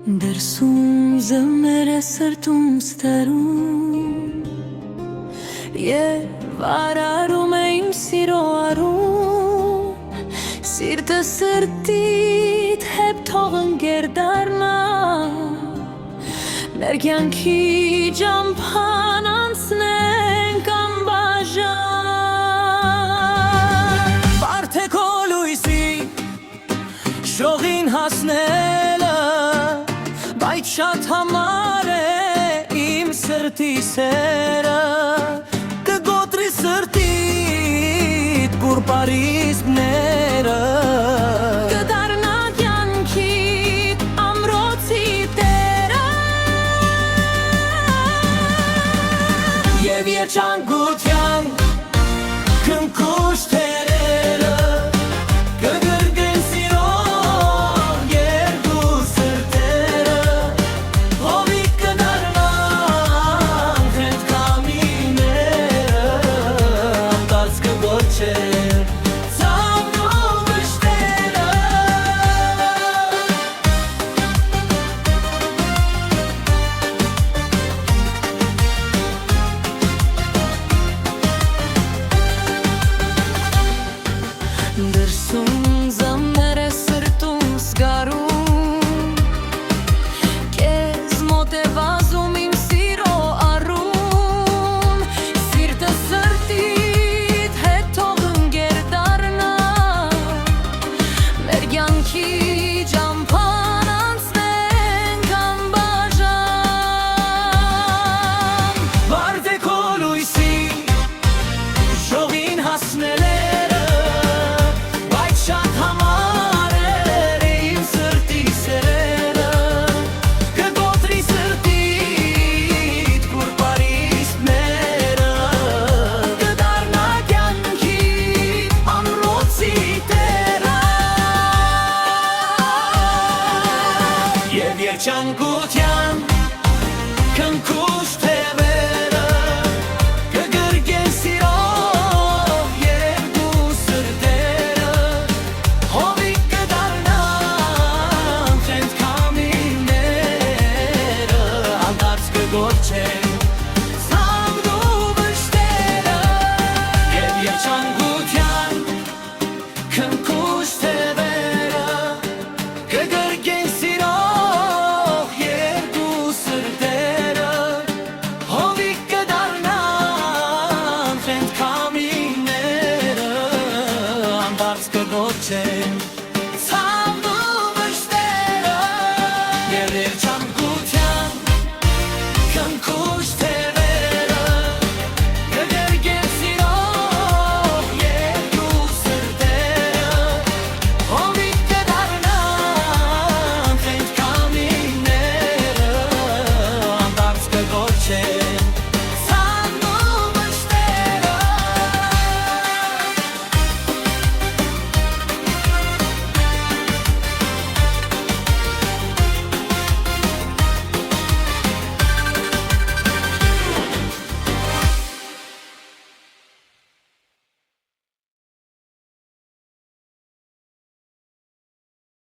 Դրսում զմեր է սրտում ստերում Եվ արարում է իմ սիրո արում Սիրտը սրտիդ հետ թող ընկեր դառնա Մեր կյանքի ճամփան անցնենք անբաժան Բարդ է քո լույսի շողին հասնելը Բայց շատ համար է իմ սրտի սերը Կգոտրի սրտիդ կուրպարիսպները Կդառնա կյանքիդ ամրոցի տերը Եվ երջանկության քնքուշ թերերը Կգրգեն սիրո Դրսում զամներ է սրտում զգարում Կեզ մոտ է վազում իմ սիրո առում Սիրտը սրտիդ հետ թող ընկեր դառնա Մեր կյանքի ճամփան անցնենք անբաժան Բարդ է քո լույսի շողին հասնել Երջանկության քնքուշ թևերը կգրգեն սիրո երկու սրտերը Հովիք կդառնան խենթ քամիները Հանդարտ կգոչեն ցավն ու վշտերը Եվ երջանկության քնքուշ թևերը կգրգեն սիրո Camminera, andarți că orice